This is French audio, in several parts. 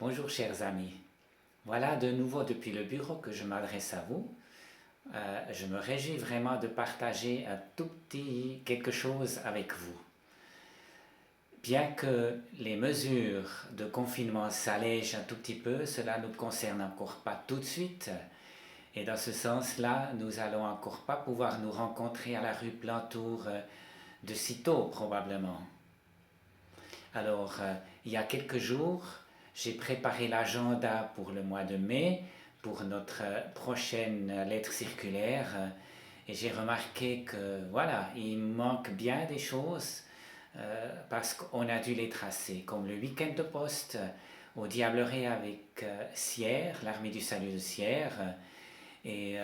Bonjour chers amis, voilà de nouveau depuis le bureau que je m'adresse à vous. Je me réjouis vraiment de partager un tout petit quelque chose avec vous. Bien que les mesures de confinement s'allègent un tout petit peu, cela ne nous concerne encore pas tout de suite. Et dans ce sens-là, nous allons encore pas pouvoir nous rencontrer à la rue Plantour de sitôt probablement. Alors, il y a quelques jours, j'ai préparé l'agenda pour le mois de mai, pour notre prochaine lettre circulaire, et j'ai remarqué que, voilà, il manque bien des choses, parce qu'on a dû les tracer, comme le week-end de poste au Diableret avec Sierre, l'armée du salut de Sierre, et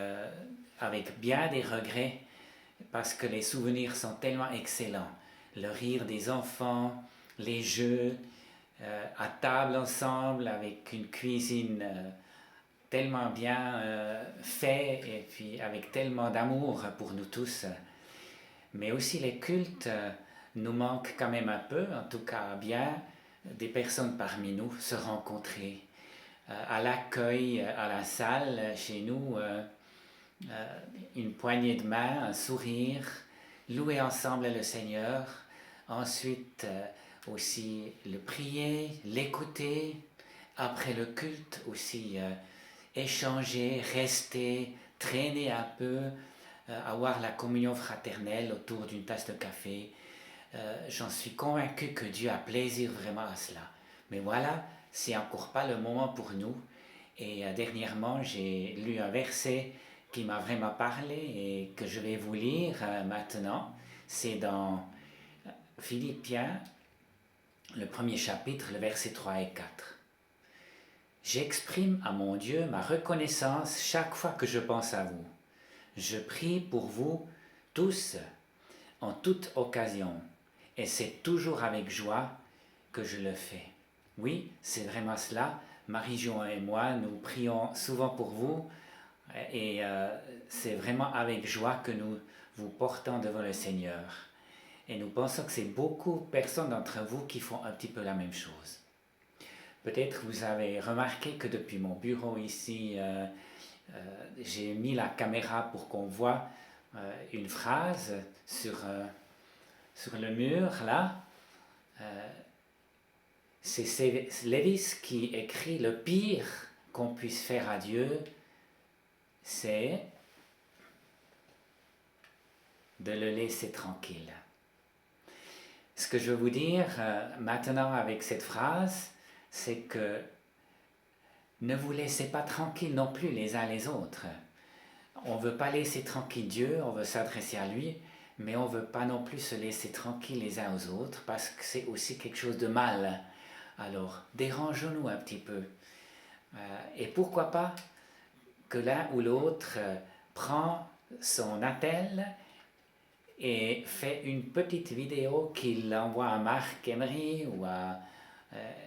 avec bien des regrets, parce que les souvenirs sont tellement excellents. Le rire des enfants, les jeux, à table ensemble avec une cuisine tellement bien faite et puis avec tellement d'amour pour nous tous. Mais aussi les cultes nous manquent quand même un peu, en tout cas bien des personnes parmi nous se rencontrer. À l'accueil, à la salle, chez nous, une poignée de main, un sourire, louer ensemble le Seigneur, ensuite aussi le prier, l'écouter, après le culte aussi échanger, rester, traîner un peu, avoir la communion fraternelle autour d'une tasse de café. J'en suis convaincu que Dieu a plaisir vraiment à cela. Mais voilà, c'est encore pas le moment pour nous. Et dernièrement, j'ai lu un verset qui m'a vraiment parlé et que je vais vous lire maintenant. C'est dans Philippiens, le premier chapitre, le verset 3 et 4. J'exprime à mon Dieu ma reconnaissance chaque fois que je pense à vous. Je prie pour vous tous en toute occasion et c'est toujours avec joie que je le fais. Oui, c'est vraiment cela. Marie-Jo et moi, nous prions souvent pour vous et c'est vraiment avec joie que nous vous portons devant le Seigneur. Et nous pensons que c'est beaucoup de personnes d'entre vous qui font un petit peu la même chose. Peut-être vous avez remarqué que depuis mon bureau ici, j'ai mis la caméra pour qu'on voit une phrase sur le mur là. C'est Lévis qui écrit: le pire qu'on puisse faire à Dieu, c'est de le laisser tranquille. Ce que je veux vous dire maintenant avec cette phrase, c'est que ne vous laissez pas tranquille non plus les uns les autres. On ne veut pas laisser tranquille Dieu, on veut s'adresser à lui, mais on ne veut pas non plus se laisser tranquille les uns aux autres parce que c'est aussi quelque chose de mal. Alors, dérangeons-nous un petit peu. Et pourquoi pas que l'un ou l'autre prend son attel et fait une petite vidéo qu'il envoie à Marc Emery ou à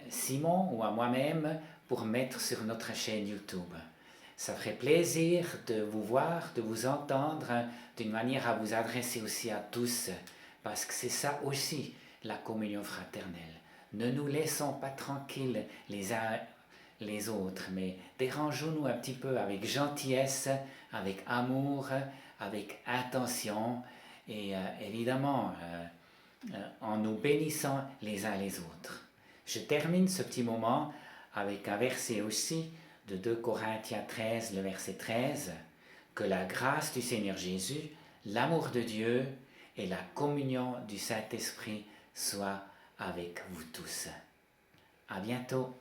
Simon ou à moi-même pour mettre sur notre chaîne YouTube. Ça ferait plaisir de vous voir, de vous entendre d'une manière à vous adresser aussi à tous, parce que c'est ça aussi la communion fraternelle. Ne nous laissons pas tranquilles les uns les autres, mais dérangeons-nous un petit peu avec gentillesse, avec amour, avec intention et évidemment en nous bénissant les uns les autres. Je termine ce petit moment avec un verset aussi de 2 Corinthiens 13, le verset 13, que la grâce du Seigneur Jésus, l'amour de Dieu et la communion du Saint-Esprit soient avec vous tous. À bientôt.